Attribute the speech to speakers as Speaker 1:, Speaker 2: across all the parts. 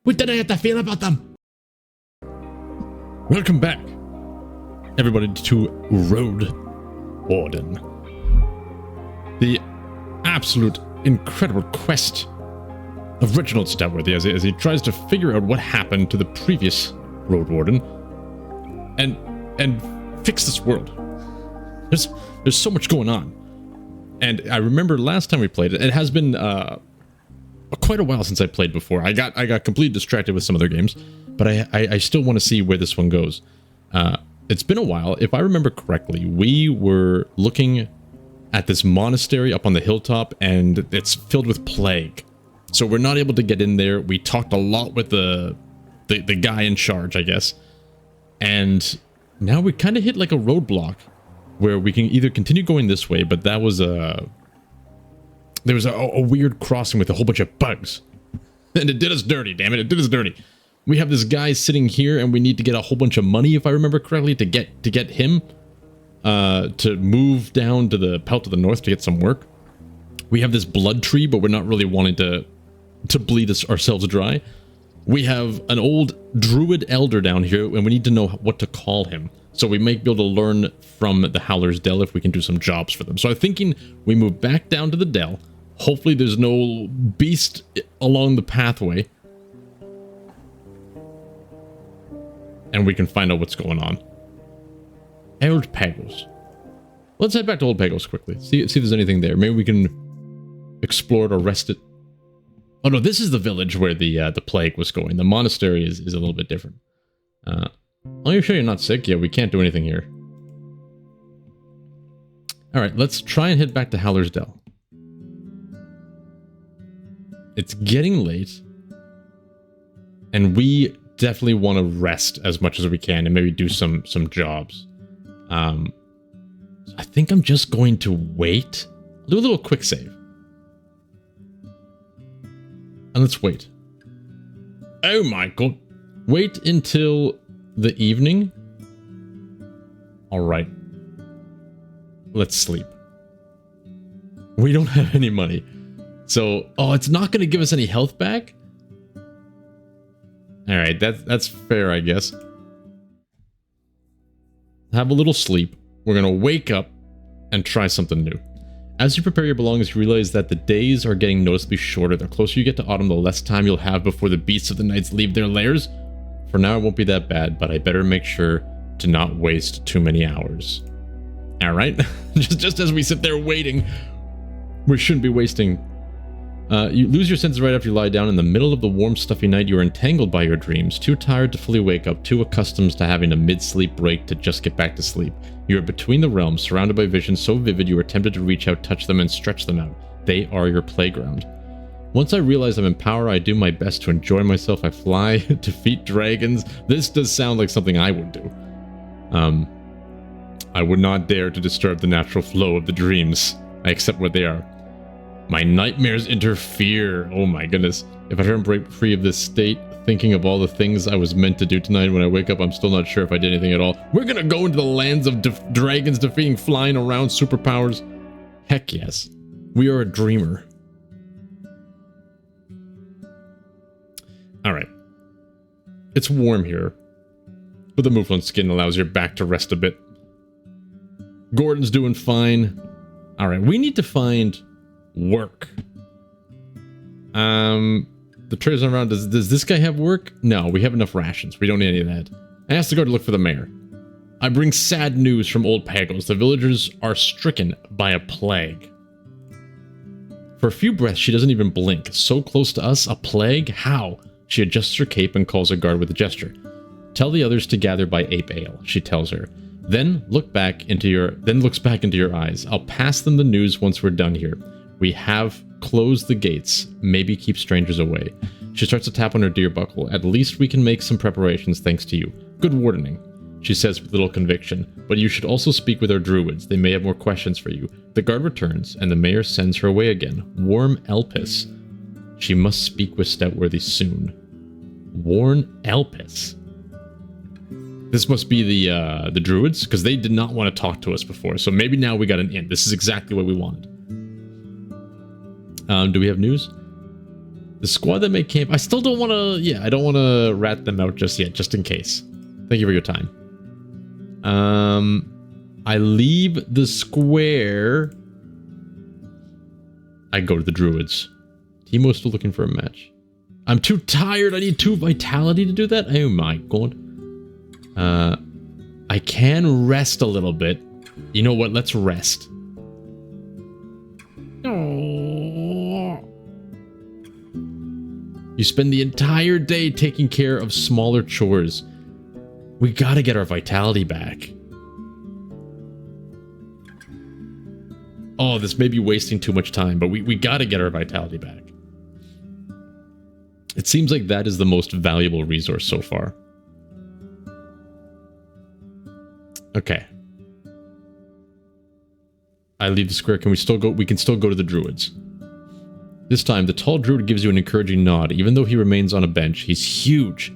Speaker 1: What did I have to feel about them? Welcome back, everybody, to Roadwarden. The absolute incredible quest of Reginald Stoutworthy as he tries to figure out what happened to the previous Roadwarden and fix this world. There's so much going on. And I remember last time we played it, it has been quite a while since I played before. I got completely distracted with some other games, but I still want to see where this one goes. It's been a while. If I remember correctly, we were looking at this monastery up on the hilltop, and it's filled with plague. So we're not able to get in there. We talked a lot with the guy in charge, I guess. And now we kind of hit like a roadblock where we can either continue going this way, but that was there was a weird crossing with a whole bunch of bugs. And it did us dirty, damn it. It did us dirty. We have this guy sitting here, and we need to get a whole bunch of money, if I remember correctly, to get him to move down to the Pelt to the north to get some work. We have this blood tree, but we're not really wanting to bleed ourselves dry. We have an old druid elder down here, and we need to know what to call him. So we might be able to learn from the Howler's Dell if we can do some jobs for them. So I'm thinking we move back down to the Dell. Hopefully there's no beast along the pathway. And we can find out what's going on. Old Pagos. Let's head back to Old Pagos quickly. See if there's anything there. Maybe we can explore it or rest it. Oh no, this is the village where the plague was going. The monastery is a little bit different. Are you sure you're not sick? Yeah, we can't do anything here. Alright, let's try and head back to Howler's Dell. It's getting late. And we definitely want to rest as much as we can and maybe do some jobs. I think I'm just going to wait. I'll do a little quick save. And let's wait. Oh my god. Wait until the evening. Alright. Let's sleep. We don't have any money. So, oh, it's not going to give us any health back? Alright, that's fair, I guess. Have a little sleep. We're going to wake up and try something new. As you prepare your belongings, you realize that the days are getting noticeably shorter. The closer you get to autumn, the less time you'll have before the beasts of the nights leave their lairs. For now, it won't be that bad, but I better make sure to not waste too many hours. Alright? just as we sit there waiting, we shouldn't be wasting. You lose your senses right after you lie down. In the middle of the warm, stuffy night, you are entangled by your dreams, too tired to fully wake up, too accustomed to having a mid-sleep break to just get back to sleep. You are between the realms, surrounded by visions so vivid you are tempted to reach out, touch them, and stretch them out. They are your playground. Once I realize I'm in power, I do my best to enjoy myself. I fly, defeat dragons. This does sound like something I would do. I would not dare to disturb the natural flow of the dreams. I accept what they are. My nightmares interfere. Oh my goodness. If I try and break free of this state, thinking of all the things I was meant to do tonight, when I wake up, I'm still not sure if I did anything at all. We're gonna go into the lands of dragons defeating flying around superpowers. Heck yes. We are a dreamer. Alright. It's warm here, but the mouflon skin allows your back to rest a bit. Gordon's doing fine. Alright, we need to find work. The traders around, does this guy have work? No, we have enough rations. We don't need any of that. I asked the guard to look for the mayor. I bring sad news from Old Pagos. The villagers are stricken by a plague. For a few breaths, she doesn't even blink. So close to us, a plague? How? She adjusts her cape and calls a guard with a gesture. Tell the others to gather by Ape Ale, she tells her. Then looks back into your eyes. I'll pass them the news once we're done here. We have closed the gates. Maybe keep strangers away. She starts to tap on her deer buckle. At least we can make some preparations thanks to you. Good wardening, she says with little conviction. But you should also speak with our druids. They may have more questions for you. The guard returns, and the mayor sends her away again. Warm Elpis. She must speak with Stoutworthy soon. Warn Elpis. This must be the druids, because they did not want to talk to us before. So maybe now we got an in. This is exactly what we wanted. Do we have news? The squad that made camp... I still don't want to... Yeah, I don't want to rat them out just yet, just in case. Thank you for your time. I leave the square. I go to the druids. Timo's still looking for a match. I'm too tired. I need 2 vitality to do that. Oh my god. I can rest a little bit. You know what? Let's rest. Oh. You spend the entire day taking care of smaller chores. We gotta get our vitality back. Oh, this may be wasting too much time, but we gotta get our vitality back. It seems like that is the most valuable resource so far. Okay. I leave the square. Can we still go? We can still go to the druids. This time, the tall druid gives you an encouraging nod. Even though he remains on a bench, he's huge.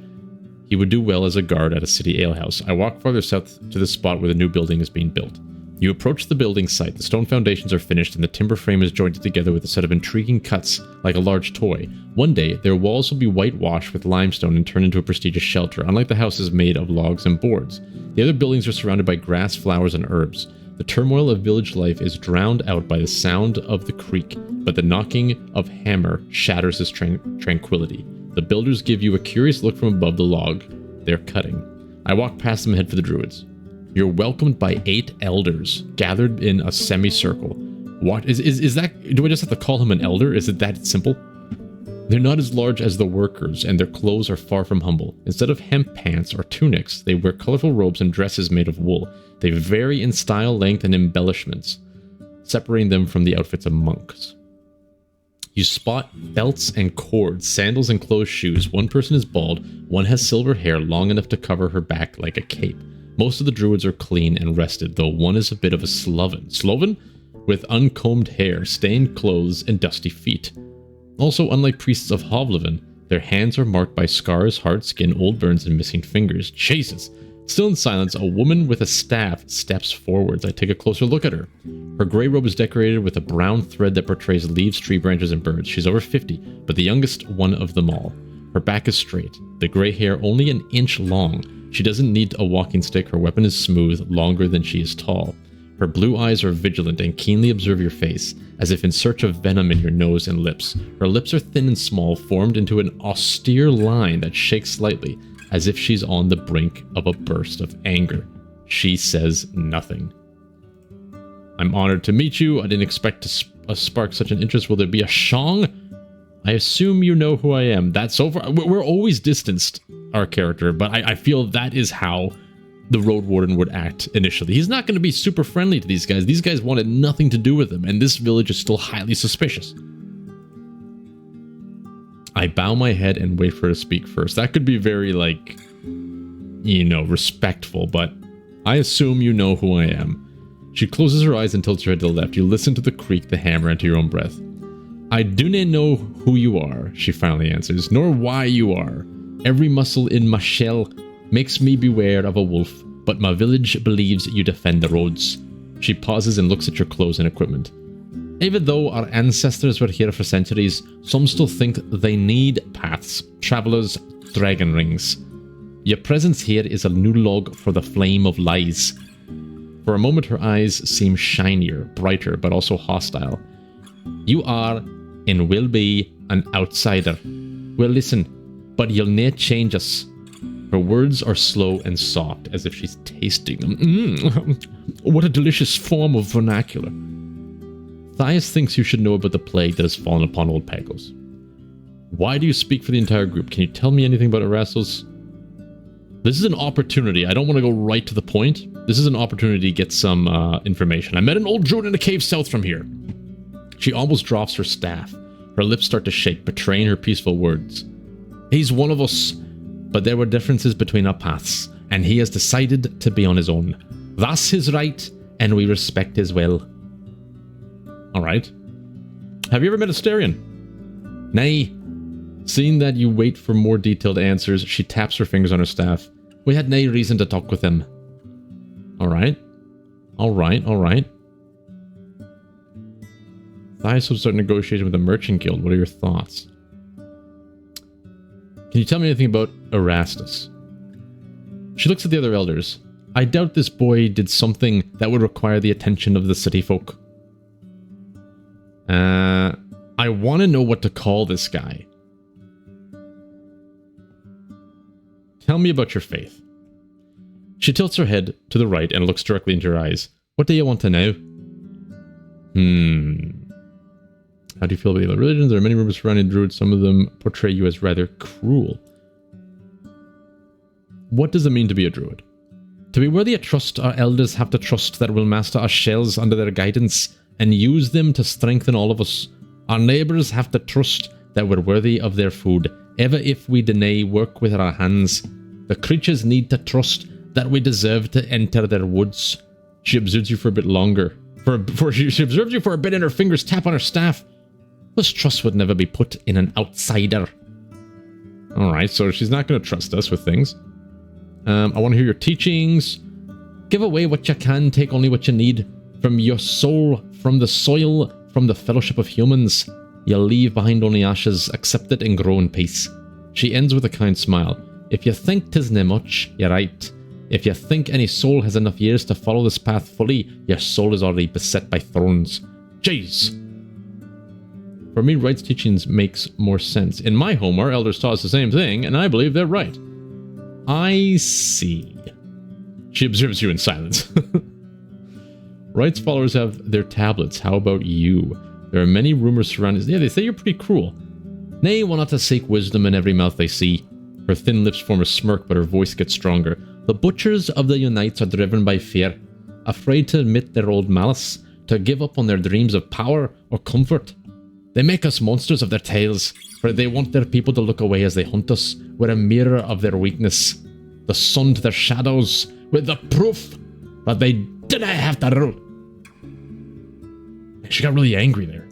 Speaker 1: He would do well as a guard at a city alehouse. I walk farther south to the spot where the new building is being built. You approach the building site. The stone foundations are finished and the timber frame is jointed together with a set of intriguing cuts like a large toy. One day, their walls will be whitewashed with limestone and turned into a prestigious shelter, unlike the houses made of logs and boards. The other buildings are surrounded by grass, flowers, and herbs. The turmoil of village life is drowned out by the sound of the creek, but the knocking of hammer shatters this tranquility. The builders give you a curious look from above the log they're cutting. I walk past them and head for the druids. You're welcomed by 8 elders, gathered in a semicircle. What is that? Do I just have to call him an elder? Is it that simple? They're not as large as the workers, and their clothes are far from humble. Instead of hemp pants or tunics, they wear colorful robes and dresses made of wool. They vary in style, length, and embellishments, separating them from the outfits of monks. You spot belts and cords, sandals and closed shoes. One person is bald, one has silver hair long enough to cover her back like a cape. Most of the druids are clean and rested, though one is a bit of a sloven. Sloven? With uncombed hair, stained clothes, and dusty feet. Also, unlike priests of Hovleven, their hands are marked by scars, hard skin, old burns, and missing fingers. Jesus! Still in silence, a woman with a staff steps forwards. I take a closer look at her. Her gray robe is decorated with a brown thread that portrays leaves, tree branches, and birds. She's over 50, but the youngest one of them all. Her back is straight, the gray hair only an inch long. She doesn't need a walking stick. Her weapon is smooth, longer than she is tall. Her blue eyes are vigilant and keenly observe your face, as if in search of venom in your nose and lips. Her lips are thin and small, formed into an austere line that shakes slightly, as if she's on the brink of a burst of anger. She says nothing. I'm honored to meet you. I didn't expect to spark such an interest. Will there be a shong? I assume you know who I am. That's so far. We're always distanced, our character, but I feel that is how the Roadwarden would act initially. He's not going to be super friendly to these guys. These guys wanted nothing to do with him, and this village is still highly suspicious. I bow my head and wait for her to speak first. That could be very, like, you know, respectful, but I assume you know who I am. She closes her eyes and tilts her head to the left. You listen to the creak, the hammer, and to your own breath. I do not know who you are, she finally answers, nor why you are. Every muscle in my shell makes me beware of a wolf, but my village believes you defend the roads. She pauses and looks at your clothes and equipment. Even though our ancestors were here for centuries, some still think they need paths, travelers, dragon rings. Your presence here is a new log for the flame of lies. For a moment her eyes seem shinier, brighter, but also hostile. You are, and will be, an outsider. Well, listen, but you'll not change us. Her words are slow and soft, as if she's tasting them. What a delicious form of vernacular. Thias thinks you should know about the plague that has fallen upon old Pagos. Why do you speak for the entire group? Can you tell me anything about Erastos? This is an opportunity. I don't want to go right to the point. This is an opportunity to get some information. I met an old druid in a cave south from here. She almost drops her staff. Her lips start to shake, betraying her peaceful words. He's one of us, but there were differences between our paths, and he has decided to be on his own. That's his right, and we respect his will. Alright. Have you ever met a Starion? Nay. Seeing that you wait for more detailed answers, she taps her fingers on her staff. We had no reason to talk with him. Alright. Alright, alright. Thias will start negotiating with the Merchant Guild. What are your thoughts? Can you tell me anything about Erastus? She looks at the other elders. I doubt this boy did something that would require the attention of the city folk. I want to know what to call this guy. Tell me about your faith. She tilts her head to the right and looks directly into your eyes. What do you want to know? How do you feel about the other religions? There are many rumors surrounding druids. Some of them portray you as rather cruel. What does it mean to be a druid? To be worthy of trust, our elders have to trust that we'll master our shells under their guidance and use them to strengthen all of us. Our neighbours have to trust that we're worthy of their food, ever if we deny work with our hands. The creatures need to trust that we deserve to enter their woods. She observes you for a bit longer. She observes you for a bit and her fingers tap on her staff. This trust would never be put in an outsider. Alright, so she's not going to trust us with things. I want to hear your teachings. Give away what you can, take only what you need. From your soul, from the soil, from the fellowship of humans. You'll leave behind only ashes, accept it and grow in peace. She ends with a kind smile. If you think 'tis nae much, you're right. If you think any soul has enough years to follow this path fully, your soul is already beset by thorns. Jeez! For me, Wright's teachings makes more sense. In my home, our elders taught us the same thing, and I believe they're right. I see. She observes you in silence. Wright's followers have their tablets. How about you? There are many rumors surrounding... Yeah, they say you're pretty cruel. Nay, one ought to seek wisdom in every mouth they see. Her thin lips form a smirk, but her voice gets stronger. The butchers of the Unites are driven by fear, afraid to admit their old malice, to give up on their dreams of power or comfort. They make us monsters of their tales, for they want their people to look away as they hunt us. We're a mirror of their weakness, the sun to their shadows, with the proof that they didn't have to rule. She got really angry there.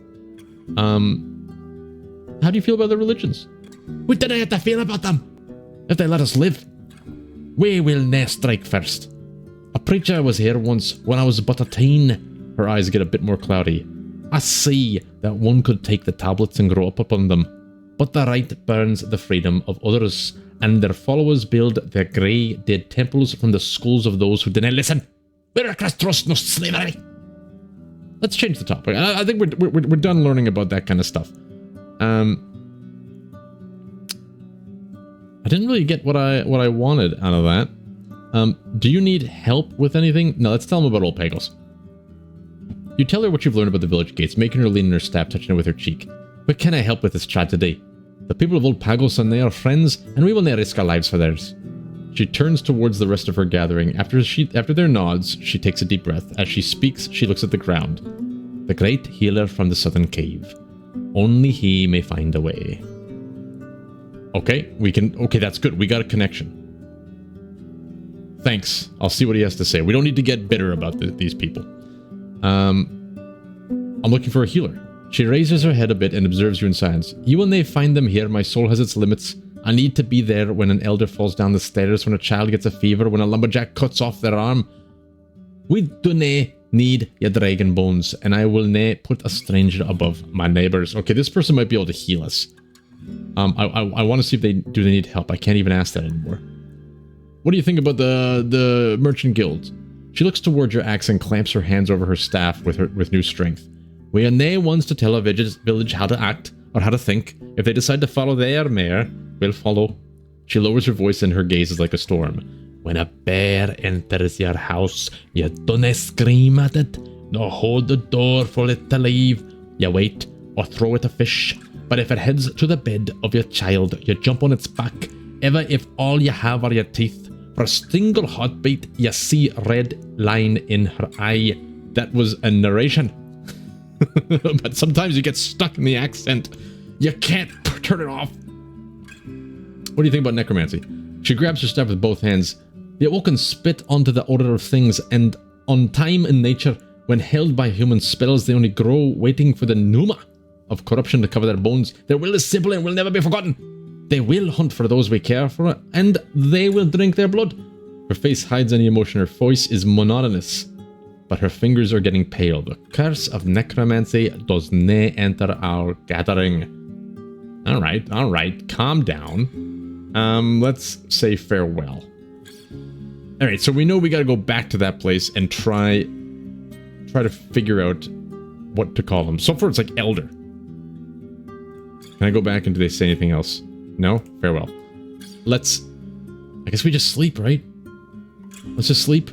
Speaker 1: How do you feel about the religions? We didn't have to feel about them. If they let us live, we will nae strike first. A preacher was here once when I was but a teen. Her eyes get a bit more cloudy. I see that one could take the tablets and grow up upon them, but the right burns the freedom of others, and their followers build their grey dead temples from the skulls of those who didn't listen. We're across trust, no slavery. Let's change the topic. I think we're done learning about that kind of stuff. I didn't really get what I wanted out of that. Do you need help with anything? No, let's tell them about old Pagels. You tell her what you've learned about the village gates, making her lean on her staff, touching her with her cheek. What can I help with this chat today? The people of Old Pagos and they are friends, and we will not risk our lives for theirs. She turns towards the rest of her gathering. After their nods, she takes a deep breath. As she speaks, she looks at the ground. The great healer from the southern cave. Only he may find a way. Okay, okay, that's good. We got a connection. Thanks. I'll see what he has to say. We don't need to get bitter about these people. I'm looking for a healer. She raises her head a bit and observes you in silence. You will nae find them here. My soul has its limits. I need to be there when an elder falls down the stairs, when a child gets a fever, when a lumberjack cuts off their arm. We do nae need your dragon bones, and I will nae put a stranger above my neighbors. Okay, this person might be able to heal us. I want to see if they need help. I can't even ask that anymore. What do you think about the merchant guild? She looks towards your axe and clamps her hands over her staff with new strength. We are nae ones to tell a village how to act or how to think. If they decide to follow their mare, we'll follow. She lowers her voice and her gaze is like a storm. When a bear enters your house, you don't scream at it, nor hold the door for it to leave. You wait or throw it a fish. But if it heads to the bed of your child, you jump on its back, ever if all you have are your teeth. For a single heartbeat, you see a red line in her eye. That was a narration. But sometimes you get stuck in the accent. You can't turn it off. What do you think about necromancy? She grabs her staff with both hands. The awoken spit onto the order of things, and on time in nature, when held by human spells, they only grow, waiting for the pneuma of corruption to cover their bones. Their will is simple and will never be forgotten. They will hunt for those we care for, and they will drink their blood. Her face hides any emotion. Her voice is monotonous, but her fingers are getting pale. The curse of necromancy does nae enter our gathering. All right, calm down. Let's say farewell. Alright, so we know we gotta go back to that place and try to figure out what to call them. So far it's like Elder. Can I go back and do they say anything else? No? Farewell. I guess we just sleep, right? Let's just sleep.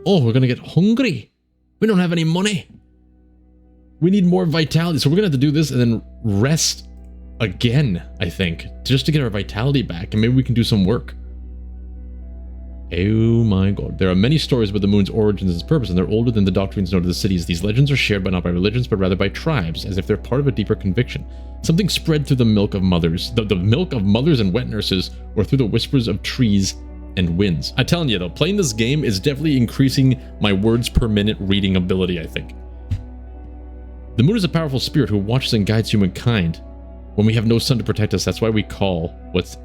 Speaker 1: Oh, we're gonna get hungry. We don't have any money. We need more vitality. So we're gonna have to do this and then rest again, I think. Just to get our vitality back. And maybe we can do some work. Oh my god. There are many stories about the moon's origins and its purpose, and they're older than the doctrines known to the cities. These legends are shared not by religions, but rather by tribes, as if they're part of a deeper conviction. Something spread through the milk of mothers, the milk of mothers and wet nurses, or through the whispers of trees and winds. I'm telling you though, playing this game is definitely increasing my words per minute reading ability, I think. The moon is a powerful spirit who watches and guides humankind. When we have no sun to protect us, that's why we call what's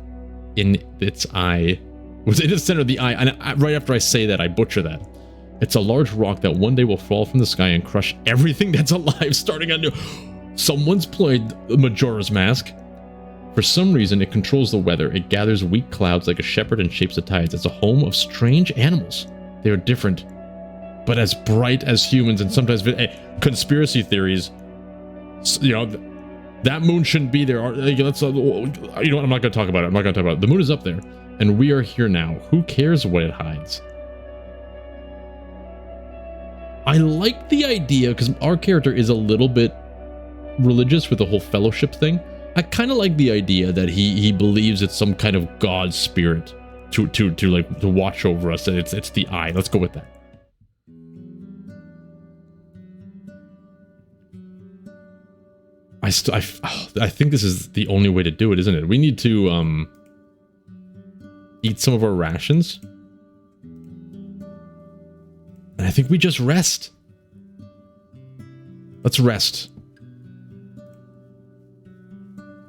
Speaker 1: in its eye. Was in the center of the eye, and right after I say that, I butcher that. It's a large rock that one day will fall from the sky and crush everything that's alive, starting anew. Someone's played Majora's Mask. For some reason, it controls the weather. It gathers weak clouds like a shepherd and shapes the tides. It's a home of strange animals. They are different, but as bright as humans, and sometimes conspiracy theories. You know, that moon shouldn't be there. Let's, you know what, I'm not going to talk about it. I'm not going to talk about it. The moon is up there. And we are here now. Who cares what it hides? I like the idea, because our character is a little bit religious with the whole fellowship thing. I kind of like the idea that he believes it's some kind of god spirit to watch over us, and it's the eye. Let's go with that. I think this is the only way to do it, isn't it? We need to eat some of our rations. And I think we just rest. Let's rest.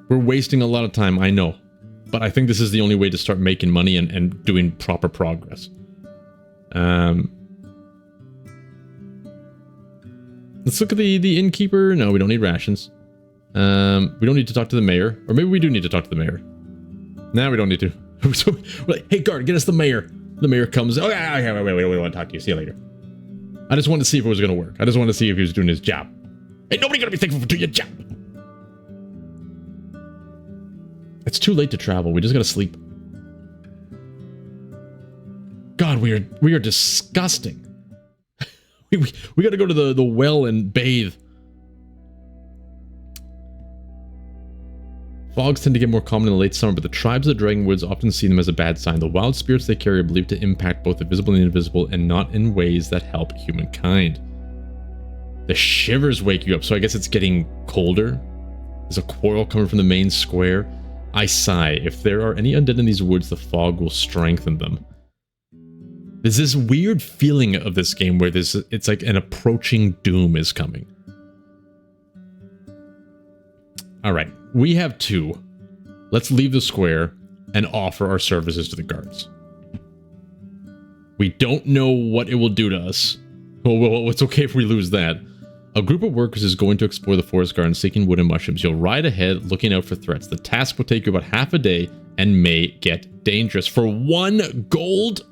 Speaker 1: We're wasting a lot of time, I know. But I think this is the only way to start making money and doing proper progress. Let's look at the innkeeper. No, we don't need rations. We don't need to talk to the mayor. Or maybe we do need to talk to the mayor. No, we don't need to. So we're like, hey, guard, get us the mayor. The mayor comes. Oh, yeah, wait, we want to talk to you. See you later. I just wanted to see if it was going to work. I just wanted to see if he was doing his job. Ain't nobody going to be thankful for doing your job. It's too late to travel. We just got to sleep. God, we are disgusting. we got to go to the well and bathe. Fogs tend to get more common in the late summer, but the tribes of the Dragonwoods often see them as a bad sign. The wild spirits they carry are believed to impact both the visible and the invisible, and not in ways that help humankind. The shivers wake you up, so I guess it's getting colder. There's a quarrel coming from the main square. I sigh. If there are any undead in these woods, the fog will strengthen them. There's this weird feeling of this game where it's like an approaching doom is coming. Alright, we have two. Let's leave the square and offer our services to the guards. We don't know what it will do to us. Well, it's okay if we lose that. A group of workers is going to explore the forest garden seeking wood and mushrooms. You'll ride ahead looking out for threats. The task will take you about half a day and may get dangerous. For 1 gold?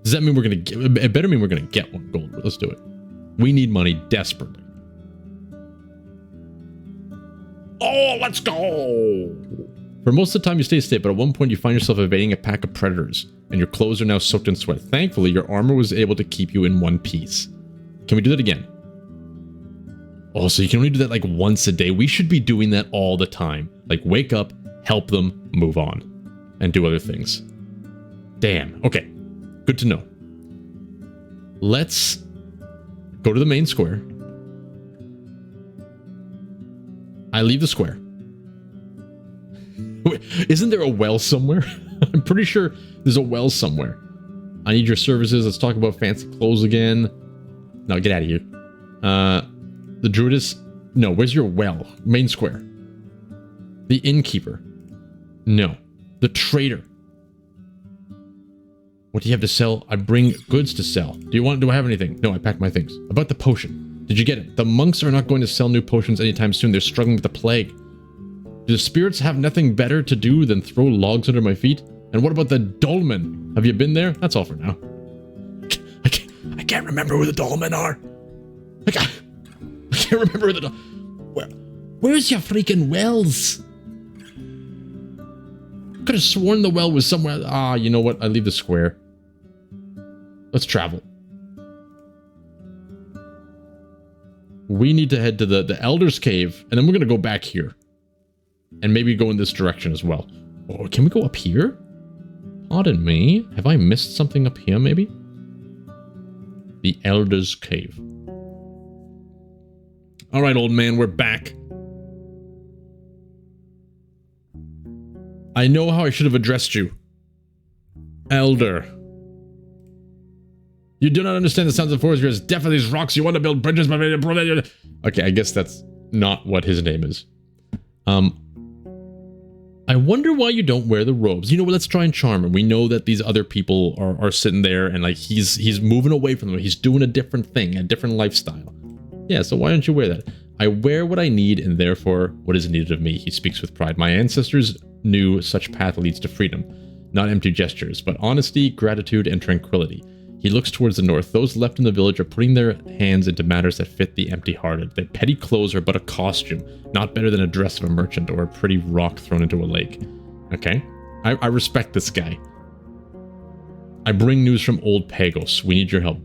Speaker 1: Does that mean we're going to get... It better mean we're going to get 1 gold. Let's do it. We need money desperately. Oh, let's go! For most of the time you stay safe, but at one point you find yourself evading a pack of predators, and your clothes are now soaked in sweat. Thankfully, your armor was able to keep you in one piece. Can we do that again? Oh, so you can only do that like once a day. We should be doing that all the time. Like, wake up, help them, move on, and do other things. Damn. Okay. Good to know. Let's go to the main square. I leave the square. Wait, isn't there a well somewhere? I'm pretty sure there's a well somewhere. I need your services. Let's talk about fancy clothes again. No, get out of here. The druidess. No, where's your well? Main square. The innkeeper. No. The trader. What do you have to sell? I bring goods to sell. Do I have anything? No, I packed my things. About the potion. Did you get it? The monks are not going to sell new potions anytime soon. They're struggling with the plague. Do the spirits have nothing better to do than throw logs under my feet? And what about the dolmen? Have you been there? That's all for now. I can't remember where the dolmen are. I can't remember where the Where's your freaking wells? Could have sworn the well was somewhere. Ah, you know what? I leave the square. Let's travel. We need to head to the Elder's Cave, and then we're going to go back here. And maybe go in this direction as well. Or can we go up here? Pardon me. Have I missed something up here, maybe? The Elder's Cave. Alright, old man, we're back. I know how I should have addressed you. Elder. You do not understand the sounds of forest. You're as deaf as these rocks. You want to build bridges, but... Okay, I guess that's not what his name is. I wonder why you don't wear the robes. You know what, let's try and charm him. We know that these other people are sitting there and like he's moving away from them. He's doing a different thing, a different lifestyle. Yeah, so why don't you wear that? I wear what I need and therefore what is needed of me. He speaks with pride. My ancestors knew such path leads to freedom. Not empty gestures, but honesty, gratitude, and tranquility. He looks towards the north. Those left in the village are putting their hands into matters that fit the empty-hearted. Their petty clothes are but a costume, not better than a dress of a merchant or a pretty rock thrown into a lake. Okay, I respect this guy. I bring news from old Pagos. We need your help.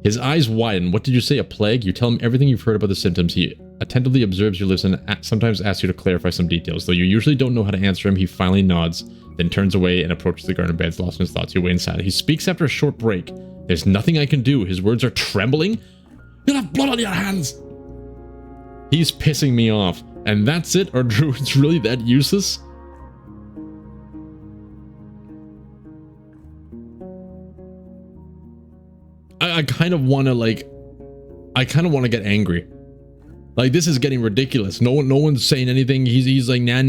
Speaker 1: His eyes widen. What did you say, a plague? You tell him everything you've heard about the symptoms. He attentively observes your lips and sometimes asks you to clarify some details. Though you usually don't know how to answer him, he finally nods, then turns away and approaches the garden beds, lost in his thoughts. You wait inside. He speaks after a short break. There's nothing I can do. His words are trembling. You'll have blood on your hands. He's pissing me off. And that's it? Are druids really that useless? I kind of want to get angry. Like, this is getting ridiculous. No one's saying anything. He's like, nah,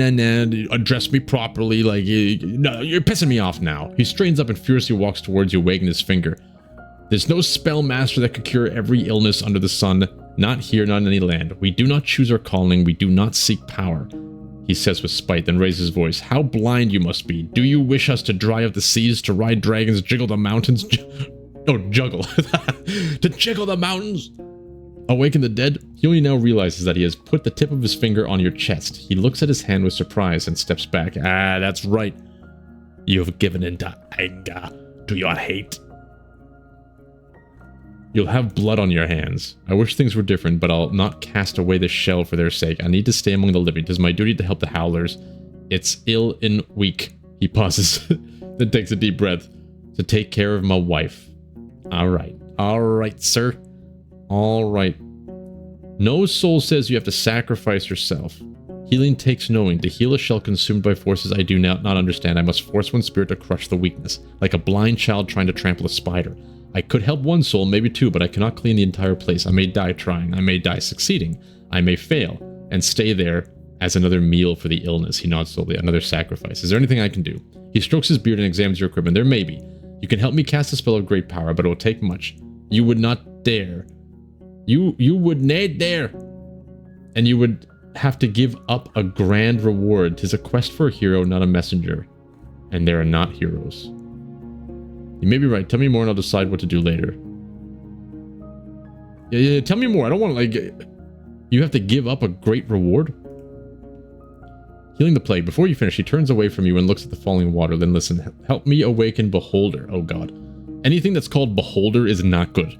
Speaker 1: address me properly. Like, no, you're pissing me off now. He straightens up and furiously walks towards you, wagging his finger. There's no spell master that could cure every illness under the sun. Not here, not in any land. We do not choose our calling. We do not seek power. He says with spite, then raises his voice. How blind you must be. Do you wish us to dry up the seas, to ride dragons, jiggle the mountains? Juggle. To jiggle the mountains? Awaken the dead? He only now realizes that he has put the tip of his finger on your chest. He looks at his hand with surprise and steps back. Ah, that's right. You've given into anger to your hate. You'll have blood on your hands. I wish things were different, but I'll not cast away this shell for their sake. I need to stay among the living. It is my duty to help the howlers. It's ill and weak. He pauses, then takes a deep breath. To take care of my wife. Alright, sir. Alright. No soul says you have to sacrifice yourself. Healing takes knowing. To heal a shell consumed by forces I do not understand, I must force one spirit to crush the weakness, like a blind child trying to trample a spider. I could help one soul, maybe two, but I cannot clean the entire place. I may die trying. I may die succeeding. I may fail, and stay there as another meal for the illness. He nods slowly. Another sacrifice. Is there anything I can do? He strokes his beard and examines your equipment. There may be. You can help me cast a spell of great power, but it will take much. You would not dare. You would not dare. And you would have to give up a grand reward. 'Tis a quest for a hero, not a messenger. And there are not heroes. You may be right. Tell me more and I'll decide what to do later. Yeah, tell me more. I don't want to, like... You have to give up a great reward? Healing the plague. Before you finish, he turns away from you and looks at the falling water. Then listen. Help me awaken Beholder. Oh god. Anything that's called Beholder is not good.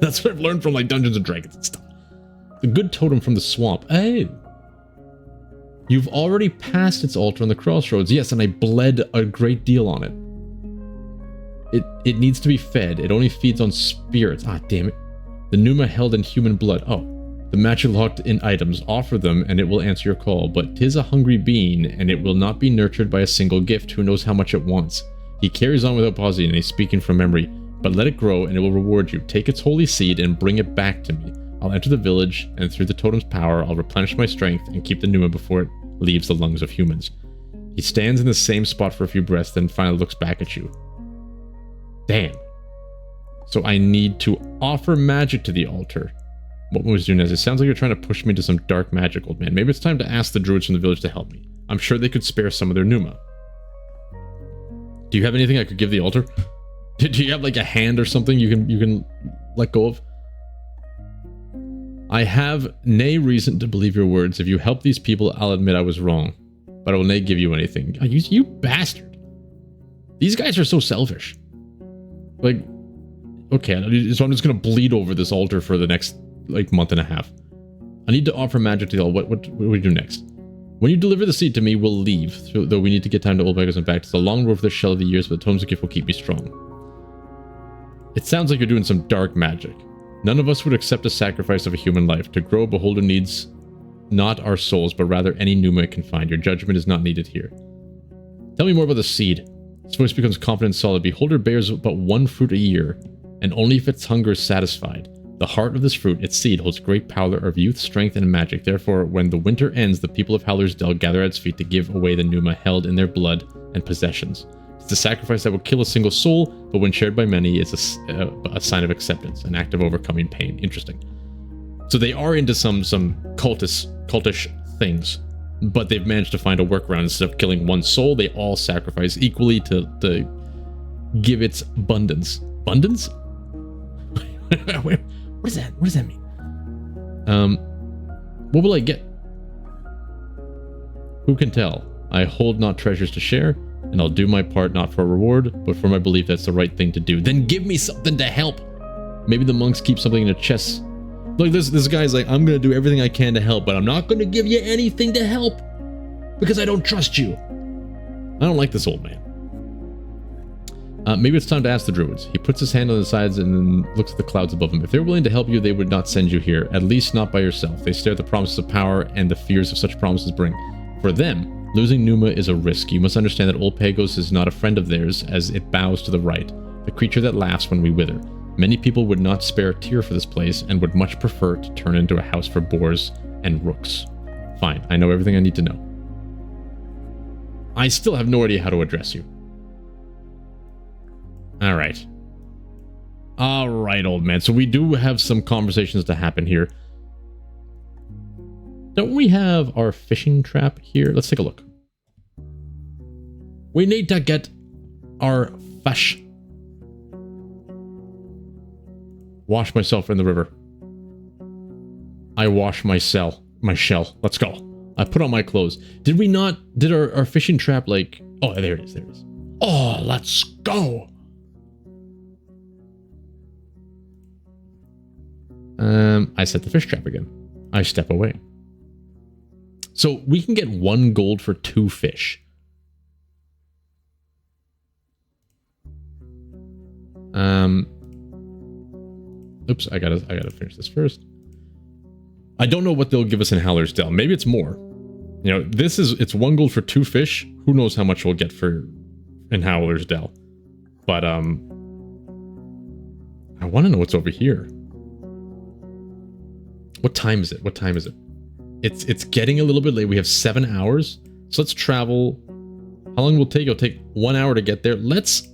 Speaker 1: That's what I've learned from, like, Dungeons & Dragons and stuff. The good totem from the swamp. Oh. You've already passed its altar on the crossroads. Yes, and I bled a great deal on it. It needs to be fed. It only feeds on spirits. Ah, damn it. The pneuma held in human blood. Oh. The match locked in items. Offer them and it will answer your call. But 'tis a hungry being and it will not be nurtured by a single gift. Who knows how much it wants? He carries on without pausing and he's speaking from memory. But let it grow and it will reward you. Take its holy seed and bring it back to me. I'll enter the village and through the totem's power I'll replenish my strength and keep the pneuma before it leaves the lungs of humans. He stands in the same spot for a few breaths then finally looks back at you. Damn. So I need to offer magic to the altar. What was doing as it sounds like you're trying to push me to some dark magic, old man. Maybe it's time to ask the druids from the village to help me. I'm sure they could spare some of their pneuma. Do you have anything I could give the altar? Do you have like a hand or something you can let go of? I have nay reason to believe your words. If you help these people, I'll admit I was wrong. But I will nay give you anything. You bastard. These guys are so selfish. Like, okay, so I'm just gonna bleed over this altar for the next like month and a half. I need to offer magic to y'all. What do we do next? When you deliver the seed to me, we'll leave. So, though we need to get time to Old Beggars and back. It's a long road for the shell of the years, but the tomes of gift will keep me strong. It sounds like you're doing some dark magic. None of us would accept a sacrifice of a human life. To grow, beholder needs not our souls, but rather any pneuma it can find. Your judgment is not needed here. Tell me more about the seed. Its voice becomes confident and solid. Beholder bears but one fruit a year, and only if its hunger is satisfied. The heart of this fruit, its seed, holds great power of youth, strength, and magic. Therefore, when the winter ends, the people of Howler's Dell gather at its feet to give away the pneuma held in their blood and possessions. It's a sacrifice that will kill a single soul, but when shared by many, it's a sign of acceptance, an act of overcoming pain. Interesting. So they are into some cultish things, but they've managed to find a workaround. Instead of killing one soul, they all sacrifice equally to give its abundance. Abundance? What is that? What does that mean? What will I get? Who can tell? I hold not treasures to share, and I'll do my part not for a reward, but for my belief that's the right thing to do. Then give me something to help. Maybe the monks keep something in their chests. Look, this guy's like, I'm gonna do everything I can to help, but I'm not gonna give you anything to help because I don't trust you. I don't like this old man. Maybe it's time to ask the druids. He puts his hand on the sides and then looks at the clouds above him. If they're willing to help you, they would not send you here, at least not by yourself. They stare at the promises of power and the fears of such promises bring. For them, losing pneuma is a risk. You must understand that old Pagos is not a friend of theirs, as it bows to the right, the creature that laughs when we wither. Many people would not spare a tear for this place and would much prefer to turn it into a house for boars and rooks. Fine, I know everything I need to know. I still have no idea how to address you. Alright. Alright, old man. So we do have some conversations to happen here. Don't we have our fishing trap here? Let's take a look. We need to get our fish. Wash myself in the river. I wash my shell. Let's go. I put on my clothes. Did we not... Did our fishing trap like... Oh, there it is. There it is. Oh, let's go. I set the fish trap again. I step away. So we can get 1 gold for 2 fish. Oops, I gotta finish this first. I don't know what they'll give us in Howler's Dell. Maybe it's more. You know, it's 1 gold for 2 fish. Who knows how much we'll get in Howler's Dell. But I want to know what's over here. What time is it? What time is it? It's getting a little bit late. We have 7 hours. So let's travel. How long will it take? It'll take 1 hour to get there. Let's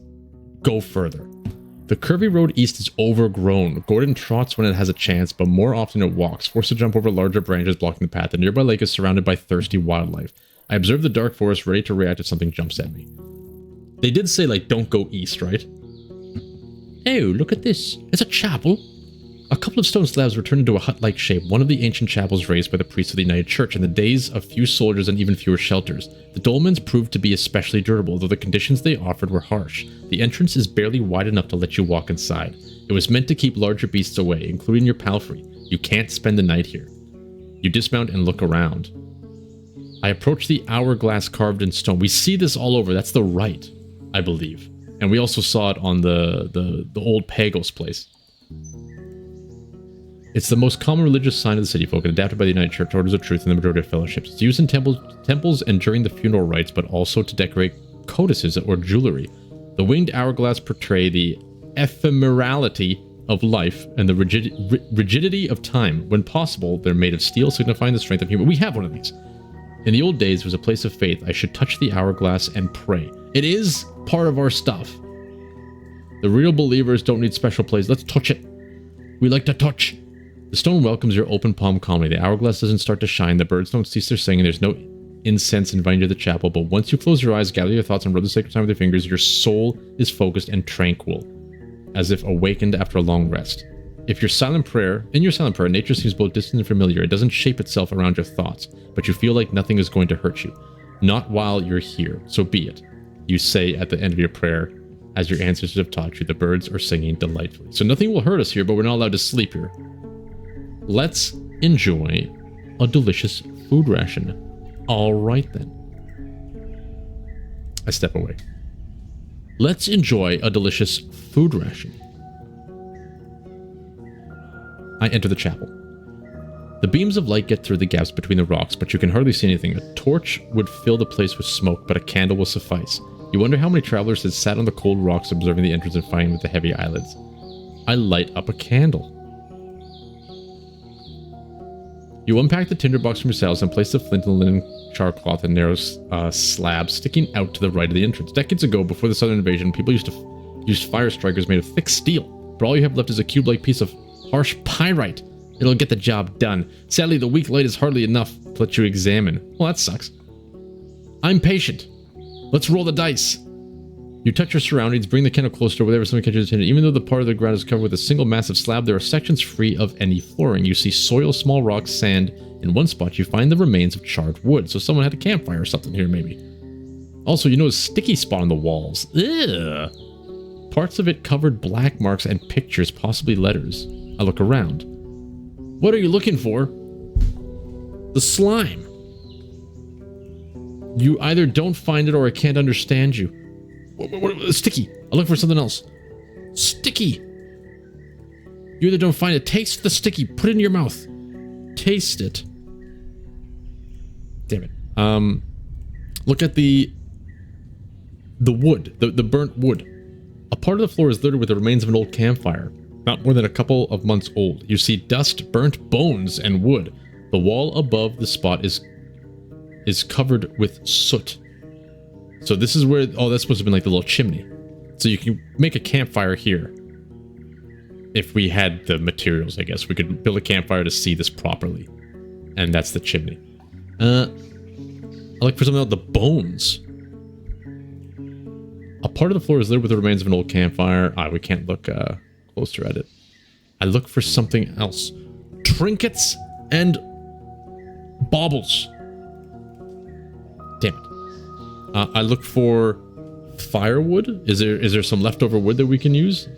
Speaker 1: go further. The curvy road east is overgrown. Gordon trots when it has a chance, but more often it walks, forced to jump over larger branches blocking the path. The nearby lake is surrounded by thirsty wildlife. I observe the dark forest, ready to react if something jumps at me. They did say, like, don't go east, right? Oh, look at this. It's a chapel. A couple of stone slabs were turned into a hut-like shape, one of the ancient chapels raised by the priests of the United Church in the days of few soldiers and even fewer shelters. The dolmens proved to be especially durable, though the conditions they offered were harsh. The entrance is barely wide enough to let you walk inside. It was meant to keep larger beasts away, including your palfrey. You can't spend the night here. You dismount and look around. I approach the hourglass carved in stone. We see this all over. That's the rite, I believe. And we also saw it on the old Pagos place. It's the most common religious sign of the city folk and adapted by the United Church Orders of Truth and the majority of fellowships. It's used in temples and during the funeral rites, but also to decorate codices or jewelry. The winged hourglass portray the ephemerality of life and the rigidity of time. When possible, they're made of steel, signifying the strength of human. We have one of these. In the old days, it was a place of faith. I should touch the hourglass and pray. It is part of our stuff. The real believers don't need special places. Let's touch it. We like to touch. The stone welcomes your open palm calmly. The hourglass doesn't start to shine. The birds don't cease their singing. There's no incense inviting you to the chapel. But once you close your eyes, gather your thoughts, and rub the sacred time with your fingers, your soul is focused and tranquil, as if awakened after a long rest. In your silent prayer, nature seems both distant and familiar. It doesn't shape itself around your thoughts, but you feel like nothing is going to hurt you. Not while you're here, so be it. You say at the end of your prayer, as your ancestors have taught you, the birds are singing delightfully. So nothing will hurt us here, but we're not allowed to sleep here. Let's enjoy a delicious food ration. All right then. I step away. Let's enjoy a delicious food ration. I enter the chapel. The beams of light get through the gaps between the rocks, but you can hardly see anything. A torch would fill the place with smoke, but a candle will suffice. You wonder how many travelers had sat on the cold rocks observing the entrance and fighting with the heavy eyelids. I light up a candle. You unpack the tinderbox from your saddles and place the flint and linen charcloth in narrow slabs sticking out to the right of the entrance. Decades ago, before the southern invasion, people used to use fire strikers made of thick steel, but all you have left is a cube-like piece of harsh pyrite. It'll get the job done. Sadly, the weak light is hardly enough to let you examine. Well, that sucks. I'm patient. Let's roll the dice. You touch your surroundings, bring the candle closer to wherever something catches your attention. Even though the part of the ground is covered with a single massive slab, there are sections free of any flooring. You see soil, small rocks, sand. In one spot, you find the remains of charred wood. So someone had a campfire or something here, maybe. Also, you notice a sticky spot on the walls. Ugh. Parts of it covered black marks and pictures, possibly letters. I look around. What are you looking for? The slime. You either don't find it or I can't understand you. Sticky. I look for something else. Sticky. You either don't find it. Taste the sticky. Put it in your mouth. Taste it. Damn it. Look at the wood. The burnt wood. A part of the floor is littered with the remains of an old campfire. Not more than a couple of months old. You see dust, burnt bones, and wood. The wall above the spot is covered with soot. So this is where... Oh, that's supposed to have been like the little chimney. So you can make a campfire here. If we had the materials, I guess. We could build a campfire to see this properly. And that's the chimney. I look for something else. The bones. A part of the floor is littered with the remains of an old campfire. We can't look... closer at it. I look for something else. Trinkets and baubles. Damn it. I look for firewood. Is there some leftover wood that we can use?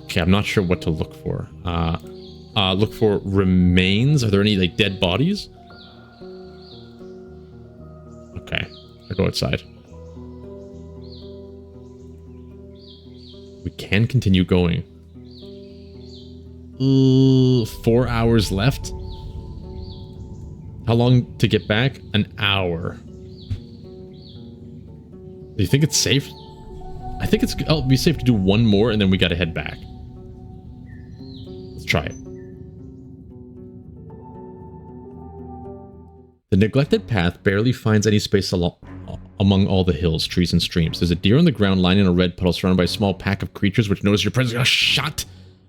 Speaker 1: Okay, I'm not sure what to look for. Look for remains. Are there any like dead bodies? Okay, I go outside. We can continue going. 4 hours left. How long to get back? An hour. Do you think it's safe? I think it'll be safe to do one more and then we gotta head back. Let's try it. The neglected path barely finds any space among all the hills, trees, and streams. There's a deer on the ground lying in a red puddle surrounded by a small pack of creatures which notice your presence. Oh, shot!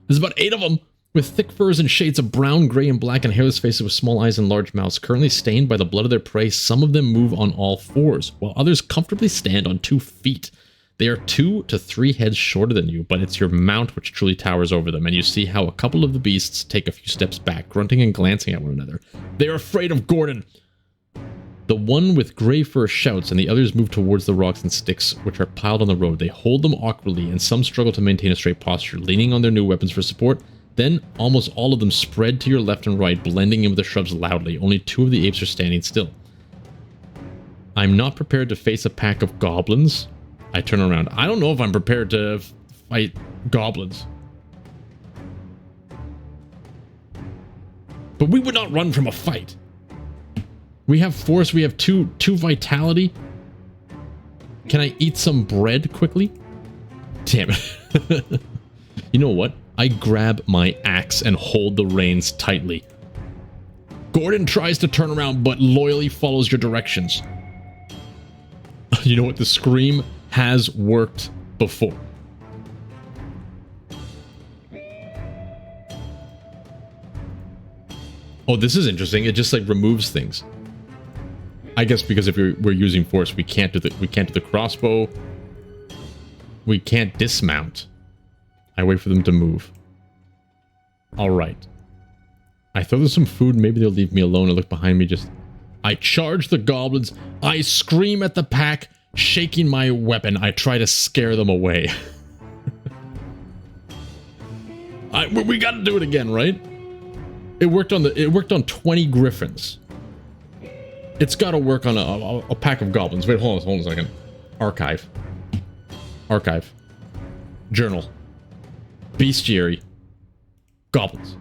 Speaker 1: There's about 8 of them! With thick furs and shades of brown, gray, and black, and hairless faces with small eyes and large mouths. Currently stained by the blood of their prey, some of them move on all fours, while others comfortably stand on 2 feet. They are 2 to 3 heads shorter than you, but it's your mount which truly towers over them, and you see how a couple of the beasts take a few steps back, grunting and glancing at one another. They are afraid of Gordon! The one with gray fur shouts, and the others move towards the rocks and sticks which are piled on the road. They hold them awkwardly, and some struggle to maintain a straight posture, leaning on their new weapons for support. Then, almost all of them spread to your left and right, blending in with the shrubs loudly. Only 2 of the apes are standing still. I'm not prepared to face a pack of goblins. I turn around. I don't know if I'm prepared to fight goblins. But we would not run from a fight. We have force. We have two vitality. Can I eat some bread quickly? Damn it. You know what? I grab my axe and hold the reins tightly. Gordon tries to turn around, but loyally follows your directions. You know what? The scream has worked before. Oh, this is interesting. It just like removes things. I guess because if we're using force, we can't do the crossbow. We can't dismount. I wait for them to move. All right. I throw them some food. Maybe they'll leave me alone. I look behind me. I charge the goblins. I scream at the pack, shaking my weapon. I try to scare them away. We got to do it again, right? It worked on 20 griffins. It's got to work on a pack of goblins. Wait, hold on a second. Archive. Journal. Bestiary. Goblins.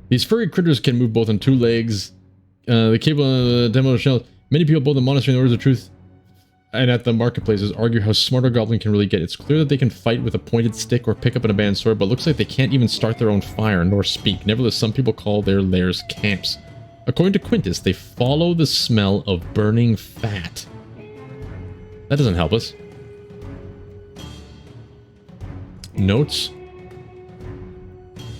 Speaker 1: These furry critters can move both on 2 legs. The cable demo shells. Many people, both in monastery and the Words of Truth and at the marketplaces, argue how smart a goblin can really get. It's clear that they can fight with a pointed stick or pick up an abandoned sword, but looks like they can't even start their own fire nor speak. Nevertheless, some people call their lairs camps. According to Quintus, they follow the smell of burning fat. That doesn't help us. Notes.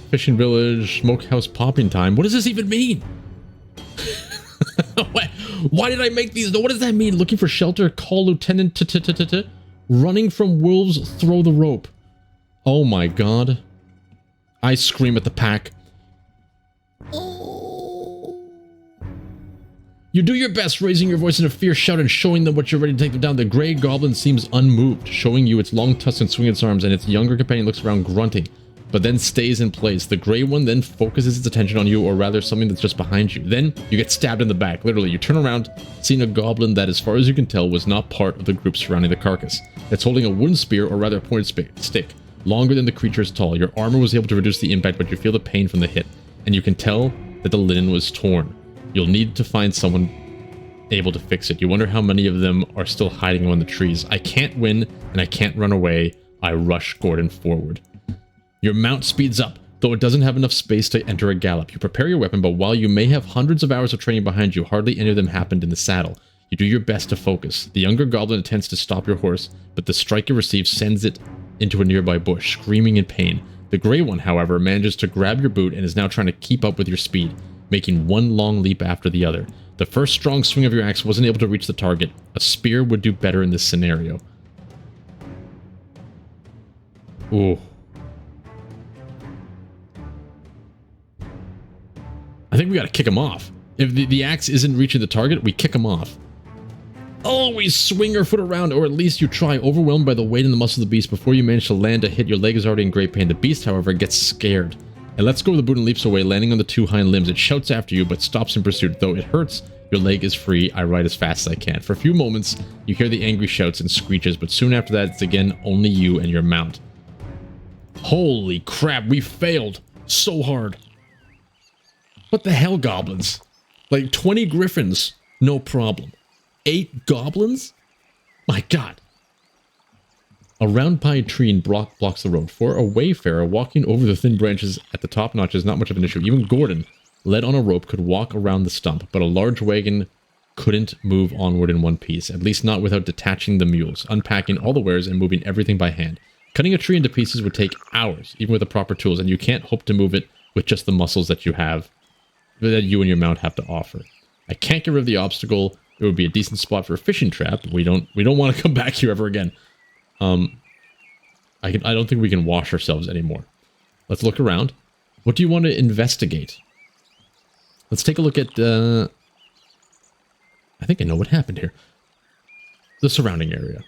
Speaker 1: Fishing village, smokehouse popping time. What does this even mean? Why did I make these? What does that mean? Looking for shelter, call lieutenant, running from wolves, throw the rope. Oh my god. I scream at the pack. You do your best, raising your voice in a fierce shout and showing them what you're ready to take them down. The gray goblin seems unmoved, showing you its long tusks and swinging its arms, and its younger companion looks around grunting, but then stays in place. The gray one then focuses its attention on you, or rather something that's just behind you. Then you get stabbed in the back. Literally, you turn around, seeing a goblin that, as far as you can tell, was not part of the group surrounding the carcass. It's holding a wooden spear, or rather a pointed stick, longer than the creature is tall. Your armor was able to reduce the impact, but you feel the pain from the hit, and you can tell that the linen was torn. You'll need to find someone able to fix it. You wonder how many of them are still hiding among the trees. I can't win, and I can't run away. I rush Gordon forward. Your mount speeds up, though it doesn't have enough space to enter a gallop. You prepare your weapon, but while you may have hundreds of hours of training behind you, hardly any of them happened in the saddle. You do your best to focus. The younger goblin attempts to stop your horse, but the strike you receive sends it into a nearby bush, screaming in pain. The gray one, however, manages to grab your boot and is now trying to keep up with your speed, making one long leap after the other. The first strong swing of your axe wasn't able to reach the target. A spear would do better in this scenario. Ooh. I think we gotta kick him off. If the axe isn't reaching the target, we kick him off. Always swing your foot around, or at least you try, overwhelmed by the weight and the muscle of the beast. Before you manage to land a hit, your leg is already in great pain. The beast, however, gets scared. It lets go of the boot and leaps away, landing on the 2 hind limbs. It shouts after you, but stops in pursuit. Though it hurts, your leg is free. I ride as fast as I can. For a few moments, you hear the angry shouts and screeches, but soon after that, it's again only you and your mount. Holy crap, we failed so hard. What the hell, goblins? Like 20 griffins, no problem. 8 goblins? My god. A round pine tree blocks the road. For a wayfarer, walking over the thin branches at the top notch is not much of an issue. Even Gordon, led on a rope, could walk around the stump, but a large wagon couldn't move onward in one piece, at least not without detaching the mules, unpacking all the wares, and moving everything by hand. Cutting a tree into pieces would take hours, even with the proper tools, and you can't hope to move it with just the muscles that you and your mount have to offer. I can't get rid of the obstacle. It would be a decent spot for a fishing trap. We don't want to come back here ever again. I don't think we can wash ourselves anymore. Let's look around. What do you want to investigate? Let's take a look at I think I know what happened here. The surrounding area.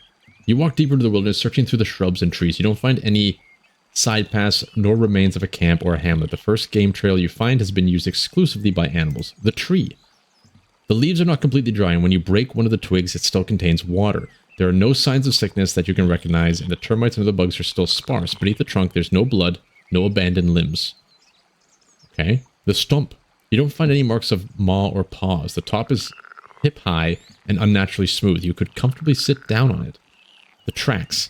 Speaker 1: You walk deeper into the wilderness, searching through the shrubs and trees. You don't find any side paths nor remains of a camp or a hamlet. The first game trail you find has been used exclusively by animals. The tree. The leaves are not completely dry, and when you break one of the twigs, it still contains water. There are no signs of sickness that you can recognize, and the termites and other bugs are still sparse. Beneath the trunk, there's no blood, no abandoned limbs. Okay. The stump. You don't find any marks of maw or paws. The top is hip high and unnaturally smooth. You could comfortably sit down on it. The tracks.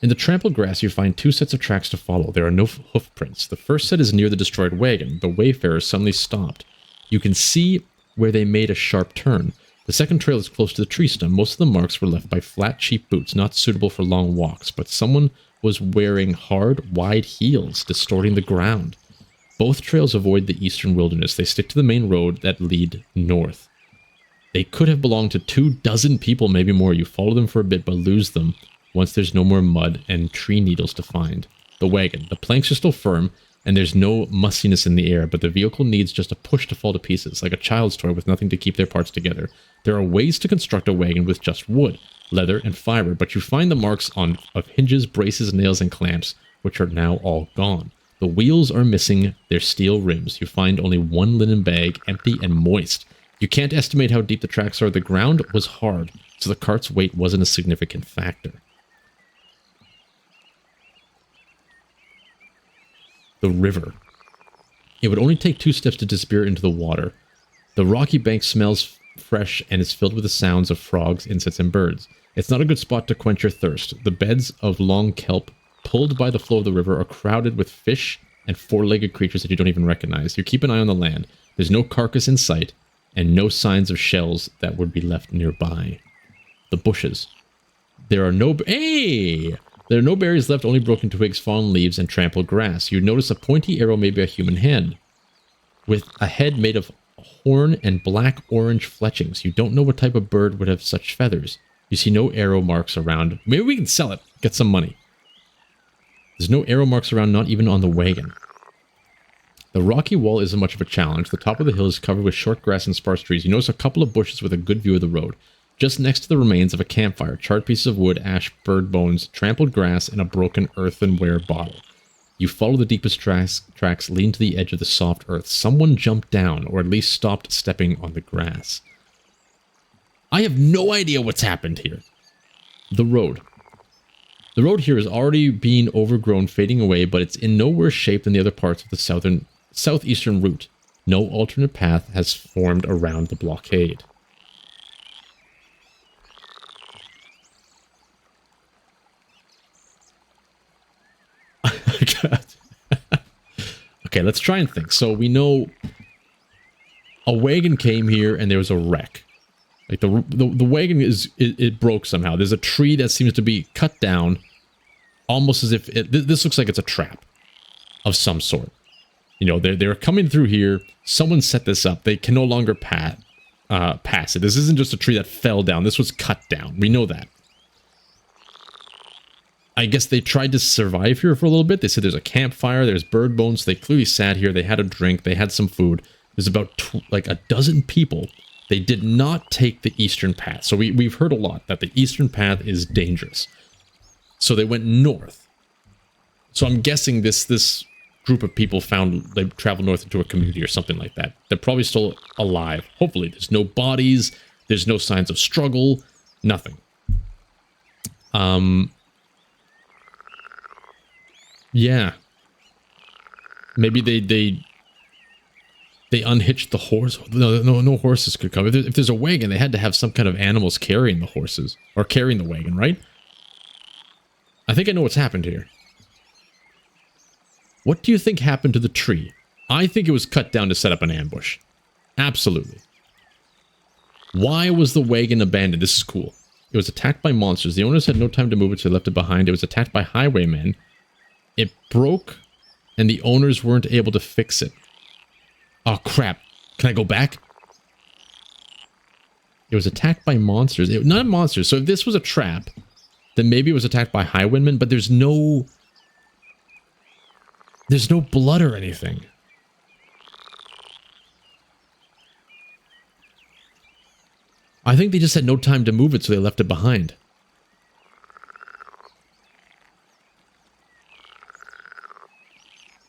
Speaker 1: In the trampled grass, you find 2 sets of tracks to follow. There are no hoof prints. The first set is near the destroyed wagon. The wayfarer suddenly stopped. You can see where they made a sharp turn. The second trail is close to the tree stump. Most of the marks were left by flat, cheap boots, not suitable for long walks, but someone was wearing hard, wide heels, distorting the ground. Both trails avoid the eastern wilderness. They stick to the main road that lead north. They could have belonged to 24 people, maybe more. You follow them for a bit, but lose them once there's no more mud and tree needles to find. The wagon. The planks are still firm, and there's no mustiness in the air, but the vehicle needs just a push to fall to pieces, like a child's toy with nothing to keep their parts together. There are ways to construct a wagon with just wood, leather, and fiber, but you find the marks of hinges, braces, nails, and clamps, which are now all gone. The wheels are missing their steel rims. You find only one linen bag, empty and moist. You can't estimate how deep the tracks are. The ground was hard, so the cart's weight wasn't a significant factor. The river. It would only take 2 steps to disappear into the water. The rocky bank smells fresh and is filled with the sounds of frogs, insects, and birds. It's not a good spot to quench your thirst. The beds of long kelp pulled by the flow of the river are crowded with fish and 4-legged creatures that you don't even recognize. You keep an eye on the land. There's no carcass in sight, and no signs of shells that would be left nearby. The bushes. There are no... Hey! There are no berries left, only broken twigs, fallen leaves, and trampled grass. You notice a pointy arrow, maybe a human hand, with a head made of horn and black-orange fletchings. You don't know what type of bird would have such feathers. You see no arrow marks around. Maybe we can sell it, get some money. There's no arrow marks around, not even on the wagon. The rocky wall isn't much of a challenge. The top of the hill is covered with short grass and sparse trees. You notice a couple of bushes with a good view of the road. Just next to the remains of a campfire, charred pieces of wood, ash, bird bones, trampled grass, and a broken earthenware bottle. You follow the deepest tracks, lean to the edge of the soft earth. Someone jumped down, or at least stopped stepping on the grass. I have no idea what's happened here. The road. The road here is already being overgrown, fading away, but it's in no worse shape than the other parts of the southeastern route. No alternate path has formed around the blockade. Okay, let's try and think. So we know a wagon came here and there was a wreck. Like the wagon it broke somehow. There's a tree that seems to be cut down, almost as if this looks like it's a trap of some sort. You know, they're coming through here. Someone set this up. They can no longer pass it. This isn't just a tree that fell down. This was cut down. We know that. I guess they tried to survive here for a little bit. They said there's a campfire, there's bird bones. They clearly sat here. They had a drink. They had some food. There's about like a dozen people. They did not take the eastern path. So we've heard a lot that the eastern path is dangerous. So they went north. So I'm guessing this group of people they traveled north into a community or something like that. They're probably still alive. Hopefully. There's no bodies. There's no signs of struggle. Nothing. Yeah. Maybe they unhitched the horse. No horses could come. If there's a wagon, they had to have some kind of animals carrying the horses. Or carrying the wagon, right? I think I know what's happened here. What do you think happened to the tree? I think it was cut down to set up an ambush. Absolutely. Why was the wagon abandoned? This is cool. It was attacked by monsters. The owners had no time to move it, so they left it behind. It was attacked by highwaymen. It broke, and the owners weren't able to fix it. Oh, crap. Can I go back? It was attacked by monsters. Not monsters. So if this was a trap, then maybe it was attacked by highwaymen, but there's no blood or anything. I think they just had no time to move it, so they left it behind.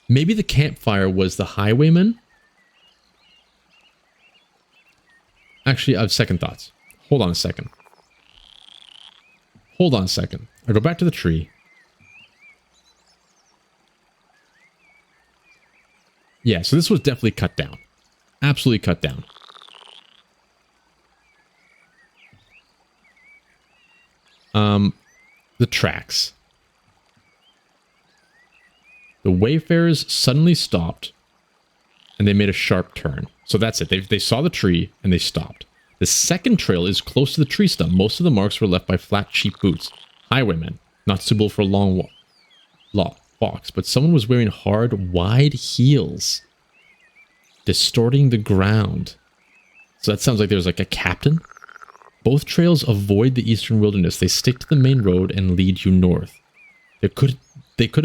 Speaker 1: Maybe the campfire was the highwayman? Actually, I have second thoughts. Hold on a second. Hold on a second. I go back to the tree. Yeah, so this was definitely cut down. Absolutely cut down. The tracks. The wayfarers suddenly stopped, and they made a sharp turn. So that's it. They saw the tree, and they stopped. The second trail is close to the tree stump. Most of the marks were left by flat, cheap boots. Highwaymen, not suitable for long box, but someone was wearing hard, wide heels, distorting the ground. So that sounds like there's like a captain. Both trails avoid the eastern wilderness. They stick to the main road and lead you north. They could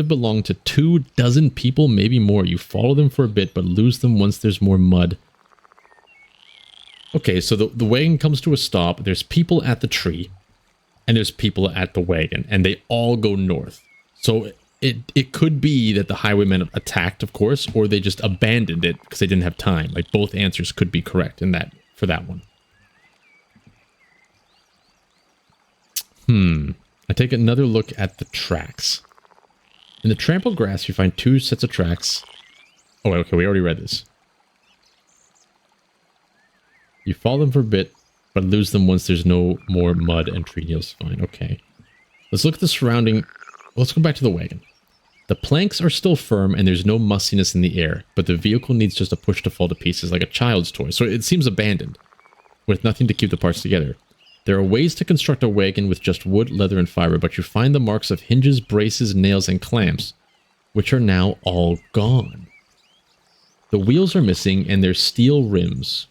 Speaker 1: have belonged to 24 people, maybe more. You follow them for a bit, but lose them once there's more mud. Okay, so the wagon comes to a stop. There's people at the tree, and there's people at the wagon, and they all go north. So it could be that the highwaymen attacked, of course, or they just abandoned it because they didn't have time. Like, both answers could be correct in that for that one. I take another look at the tracks. In the trampled grass, you find 2 sets of tracks. Oh, okay, we already read this. You follow them for a bit, but lose them once there's no more mud and tree heels. Fine, okay. Let's look at the surrounding... Let's go back to the wagon. The planks are still firm and there's no mustiness in the air, but the vehicle needs just a push to fall to pieces like a child's toy. So it seems abandoned, with nothing to keep the parts together. There are ways to construct a wagon with just wood, leather, and fiber, but you find the marks of hinges, braces, nails, and clamps, which are now all gone. The wheels are missing, and there's steel rims.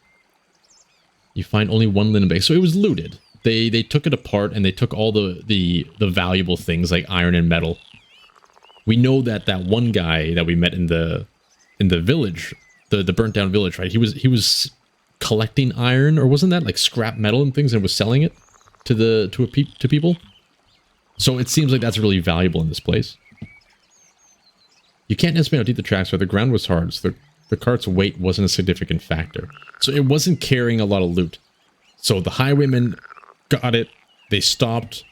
Speaker 1: You find only 1 linen bag, so it was looted. They took it apart, and they took all the valuable things like iron and metal. We know that one guy that we met in the village, the burnt down village, right? He was collecting iron, or wasn't that like scrap metal and things, and was selling it to people. So it seems like that's really valuable in this place. You can't estimate how deep the tracks are. The ground was hard, so the cart's weight wasn't a significant factor. So it wasn't carrying a lot of loot. So the highwaymen got it. They stopped.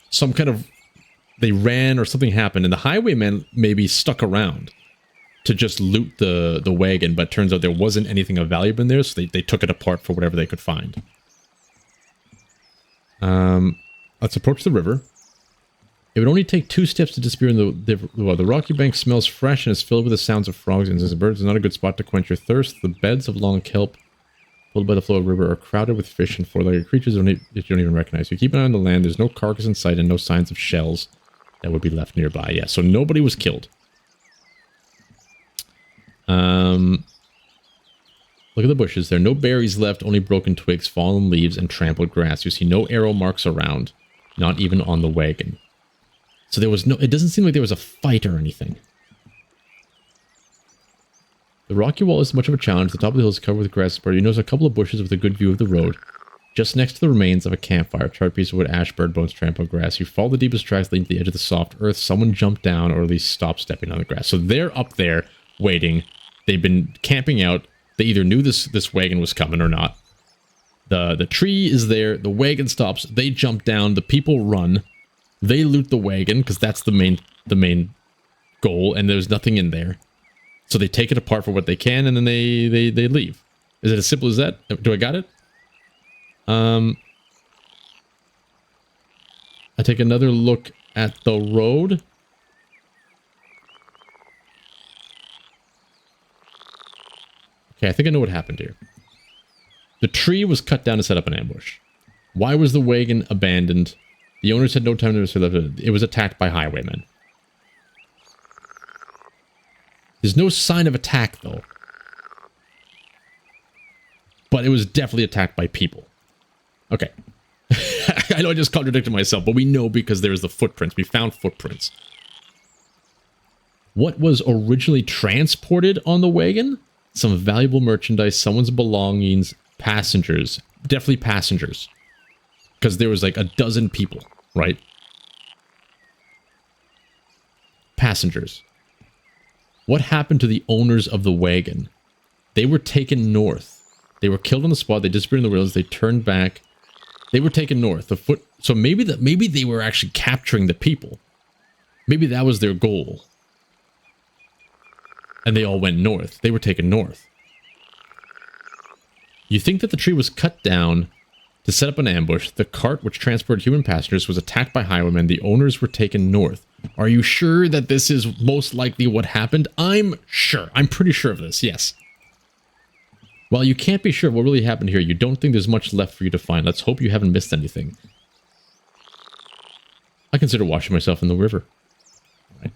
Speaker 1: They ran or something happened, and the highwaymen maybe stuck around to just loot the wagon, but turns out there wasn't anything of value in there, so they took it apart for whatever they could find. Let's approach the river. It would only take 2 steps to disappear in the rocky bank smells fresh and is filled with the sounds of frogs and birds. It's not a good spot to quench your thirst. The beds of long kelp pulled by the flow of the river are crowded with fish and 4-legged creatures that you don't even recognize. You keep an eye on the land. There's no carcass in sight and no signs of shells that would be left nearby. Yeah, so nobody was killed. Look at the bushes. There are no berries left, only broken twigs, fallen leaves, and trampled grass. You see no arrow marks around, not even on the wagon. So there was no... It doesn't seem like there was a fight or anything. The rocky wall is much of a challenge. The top of the hill is covered with grass, but you notice a couple of bushes with a good view of the road. Just next to the remains of a campfire, charred piece of wood, ash, bird bones, trampled grass. You follow the deepest tracks leading to the edge of the soft earth. Someone jumped down, or at least stopped stepping on the grass. So they're up there waiting. They've been camping out. They either knew this wagon was coming or not. The tree is there. The wagon stops. They jump down. The people run. They loot the wagon because that's the main goal, and there's nothing in there. So they take it apart for what they can, and then they leave. Is it as simple as that? Do I got it? I take another look at the road. Okay, I think I know what happened here. The tree was cut down to set up an ambush. Why was the wagon abandoned? The owners had no time to set up it. It was attacked by highwaymen. There's no sign of attack, though. But it was definitely attacked by people. Okay. I know I just contradicted myself, but we know because there's the footprints. We found footprints. What was originally transported on the wagon? Some valuable merchandise, someone's belongings, passengers. Definitely passengers. Because there was like a dozen people, right? Passengers. What happened to the owners of the wagon? They were taken north. They were killed on the spot. They disappeared in the wilderness. They turned back. They were taken north. So maybe they were actually capturing the people. Maybe that was their goal. And they all went north. They were taken north. You think that the tree was cut down to set up an ambush. The cart, which transported human passengers, was attacked by highwaymen. The owners were taken north. Are you sure that this is most likely what happened? I'm sure. I'm pretty sure of this, yes. While you can't be sure of what really happened here, you don't think there's much left for you to find. Let's hope you haven't missed anything. I consider washing myself in the river. Right.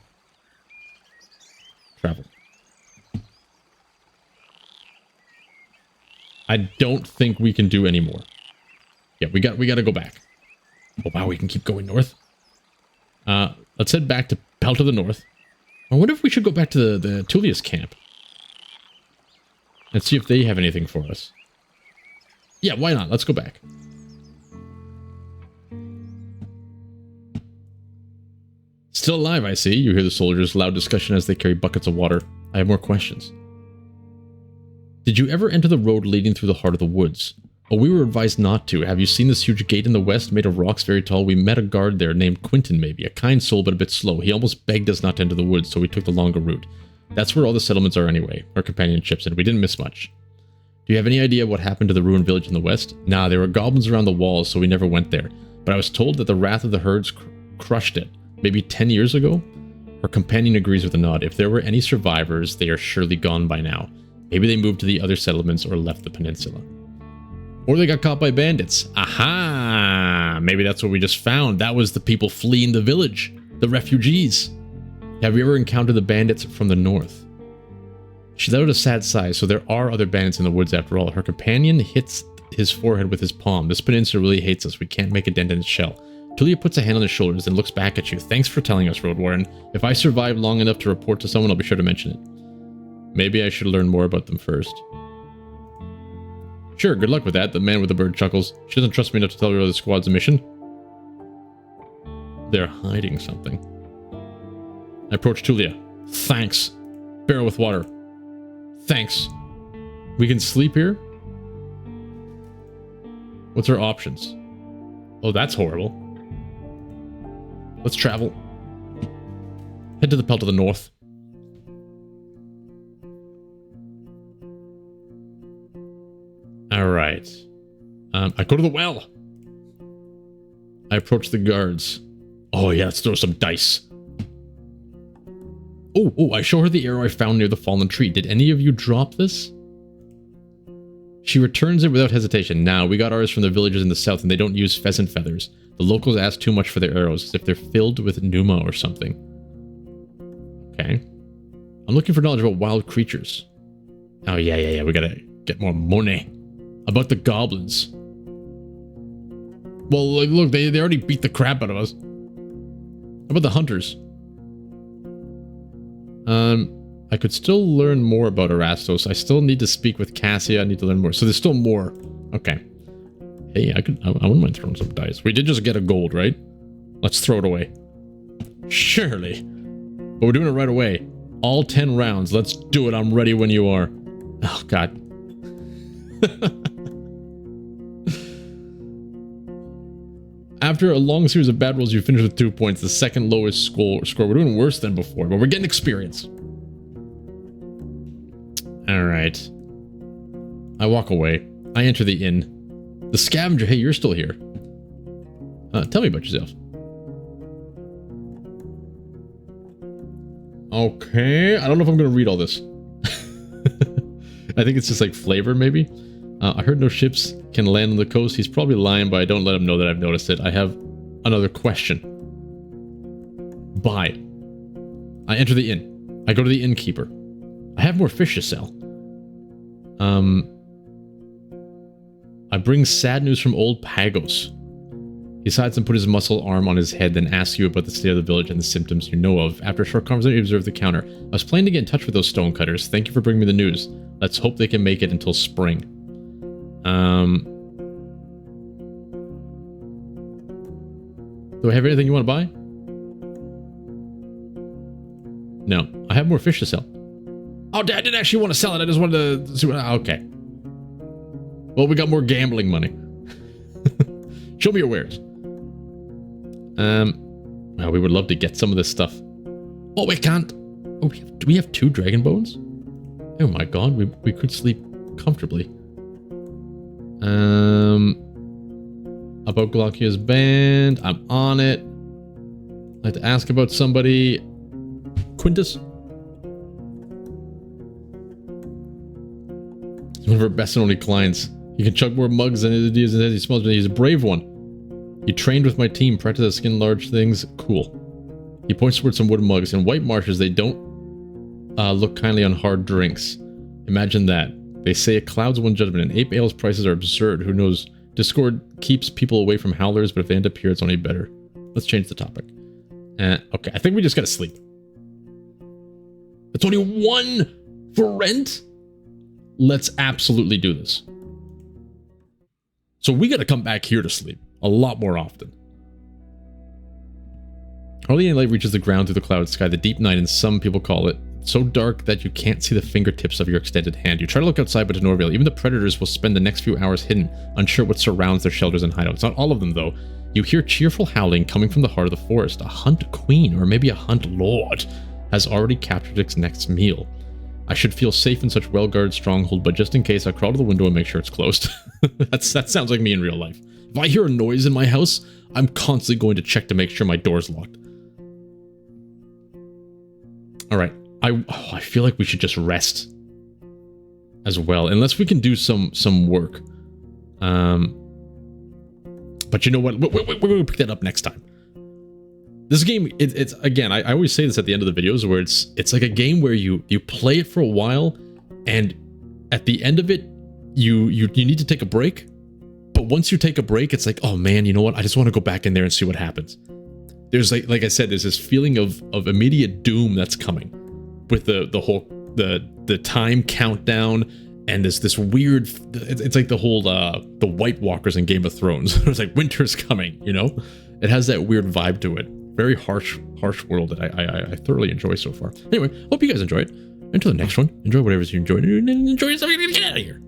Speaker 1: I don't think we can do any more. Yeah, we got to go back. Oh, wow, we can keep going north. Let's head back to Pelt of the North. I wonder if we should go back to the Tullius camp. And see if they have anything for us. Yeah, why not? Let's go back. Still alive, I see. You hear the soldiers' loud discussion as they carry buckets of water. I have more questions. Did you ever enter the road leading through the heart of the woods? Oh, we were advised not to. Have you seen this huge gate in the west made of rocks very tall? We met a guard there named Quinton, maybe. A kind soul, but a bit slow. He almost begged us not to enter the woods, so we took the longer route. That's where all the settlements are anyway. Our companion chips in. We didn't miss much. Do you have any idea what happened to the ruined village in the west? Nah, there were goblins around the walls, so we never went there. But I was told that the wrath of the herds crushed it. Maybe 10 years ago? Her companion agrees with a nod. If there were any survivors, they are surely gone by now. Maybe they moved to the other settlements or left the peninsula. Or they got caught by bandits. Aha! Maybe that's what we just found. That was the people fleeing the village. The refugees. Have you ever encountered the bandits from the north? She let out a sad sigh, so there are other bandits in the woods after all. Her companion hits his forehead with his palm. This peninsula really hates us. We can't make a dent in its shell. Tulia puts a hand on his shoulders and looks back at you. Thanks for telling us, Roadwarden. If I survive long enough to report to someone, I'll be sure to mention it. Maybe I should learn more about them first. Sure, good luck with that. The man with the bird chuckles. She doesn't trust me enough to tell her the squad's mission. They're hiding something. I approach Tulia. Thanks. Barrel with water. Thanks. We can sleep here? What's our options? Oh, that's horrible. Let's travel. Head to the Pelt of the North. Alright. I go to the well. I approach the guards. Oh yeah, let's throw some dice. Oh, I show her the arrow I found near the fallen tree. Did any of you drop this? She returns it without hesitation. Now, we got ours from the villagers in the south and they don't use pheasant feathers. The locals ask too much for their arrows, as if they're filled with pneuma or something. Okay. I'm looking for knowledge about wild creatures. Oh, yeah. We gotta get more money. About the goblins. Well, look, they already beat the crap out of us. How about the hunters? I could still learn more about Erastos. I still need to speak with Cassia. I need to learn more. So there's still more. Okay. Hey, I wouldn't mind throwing some dice. We did just get a gold, right? Let's throw it away. Surely. But we're doing it right away. All 10 rounds. Let's do it. I'm ready when you are. Oh, God. After a long series of bad rolls, you finish with 2 points. The second lowest score. We're doing worse than before, but we're getting experience. Alright. I walk away. I enter the inn. The scavenger, hey, you're still here. Tell me about yourself. Okay, I don't know if I'm going to read all this. I think it's just like flavor, maybe. I heard no ships can land on the coast. He's probably lying, but I don't let him know that I've noticed it. I have another question. Buy. I enter the inn. I go to the innkeeper. I have more fish to sell. I bring sad news from old Pagos. He decides to put his muscle arm on his head, then asks you about the state of the village and the symptoms you know of. After a short conversation, you observe the counter. I was planning to get in touch with those stonecutters. Thank you for bringing me the news. Let's hope they can make it until spring. Do I have anything you want to buy? No. I have more fish to sell. Oh, Dad, I didn't actually want to sell it. I just wanted to see what... Okay. Well, we got more gambling money. Show me your wares. Well, we would love to get some of this stuff. Oh, we can't. Oh, do we have 2 dragon bones? Oh my god, we could sleep comfortably. About Glaucia's band. I'm on it. I'd like to ask about somebody. Quintus? He's one of our best and only clients. He can chug more mugs than he does, and he smells, but he's a brave one. He trained with my team, practiced to skin large things. Cool. He points towards some wooden mugs. In white marshes, they don't look kindly on hard drinks. Imagine that. They say a cloud's one judgment and ape ale's prices are absurd. Who knows? Discord keeps people away from howlers, but if they end up here, it's only better. Let's change the topic. Okay, I think we just gotta sleep. It's only 1 for rent? Let's absolutely do this. So we gotta come back here to sleep a lot more often. Hardly any light reaches the ground through the cloud sky. The deep night, and some people call it, so dark that you can't see the fingertips of your extended hand. You try to look outside, but to no avail. Even the predators will spend the next few hours hidden, unsure what surrounds their shelters and hideouts. Not all of them, though. You hear cheerful howling coming from the heart of the forest. A hunt queen, or maybe a hunt lord, has already captured its next meal. I should feel safe in such well-guarded stronghold, but just in case, I crawl to the window and make sure it's closed. That sounds like me in real life. If I hear a noise in my house, I'm constantly going to check to make sure my door's locked. Alright, I feel like we should just rest as well, unless we can do some work. But you know what? We're going to pick that up next time. This game, it's again, I always say this at the end of the videos, where it's like a game where you play it for a while, and at the end of it, you need to take a break. But once you take a break, it's like, oh man, you know what? I just want to go back in there and see what happens. There's like I said, there's this feeling of immediate doom that's coming with the whole time countdown, and this weird, it's like the whole the White Walkers in Game of Thrones. It's like winter's coming, you know? It has that weird vibe to it. Very harsh world that I thoroughly enjoy so far. Anyway, hope you guys enjoy it. Until the next one, enjoy whatever you enjoyed, and enjoy yourself. Get out of here.